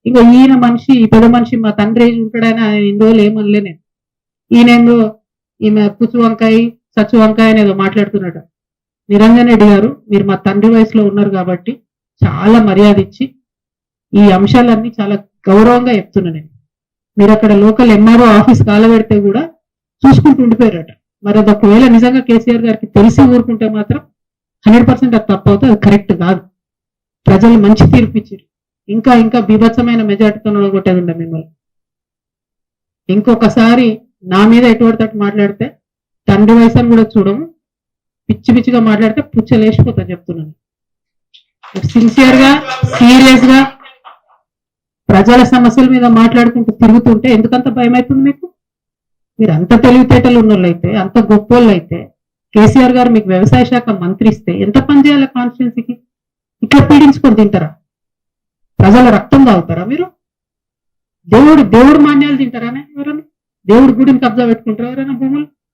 ఇంకా ఈయన మనిషి ఈ పెద్ద మనిషి మా తండ్రి ఉంటాడని ఆయన ఇన్ని రోజులు ఏమనలే నేను. ఈయనేందో ఈమె పుచ్చు వంకాయ సచ్చు వంకాయ అనేదో మాట్లాడుతున్నాడు. నిరంజన్ రెడ్డి గారు, మీరు మా తండ్రి వయసులో ఉన్నారు కాబట్టి చాలా మర్యాద ఇచ్చి ఈ అంశాలన్నీ చాలా గౌరవంగా చెప్తున్నా నేను. మీరు అక్కడ లోకల్ ఎంఆర్ఓ ఆఫీస్ కాలబెడితే కూడా చూసుకుంటూ ఉండిపోయారట. మరి అది ఒకవేళ నిజంగా కేసీఆర్ గారికి తెలిసి ఊరుకుంటే మాత్రం 100% అది తప్పు అవుతుంది, అది కరెక్ట్ కాదు. ప్రజలు మంచి తీర్పు ఇచ్చారు. ఇంకా ఇంకా బీభత్సమైన మెజార్టీతో కొట్టేది ఉండే మిమ్మల్ని. ఇంకొకసారి నా మీద ఎటువంటి తట్టు మాట్లాడితే తండ్రి వయసు అని కూడా చూడము, పిచ్చి పిచ్చిగా మాట్లాడితే పుచ్చలేసిపోతా చెప్తున్నాను. సిన్సియర్ గా సీరియస్ గా ప్రజల సమస్యల మీద మాట్లాడుకుంటూ తిరుగుతుంటే ఎందుకంత భయం అవుతుంది మీకు? మీరు అంత తెలివితేటలు ఉన్నోళ్ళైతే, అంత గొప్పోళ్ళు అయితే, కేసీఆర్ గారు మీకు వ్యవసాయ శాఖ మంత్రి ఇస్తే ఎంత పని చేయాలి కాన్స్టిట్యున్సీకి? ఇట్లా పీడించుకొని తింటారా? ప్రజల రక్తం తాగుతారా మీరు? దేవుడు మాన్యాలు తింటారా ఎవరైనా? దేవుడి గుడిని కబ్జా పెట్టుకుంటారా ఎవరైనా భూములు?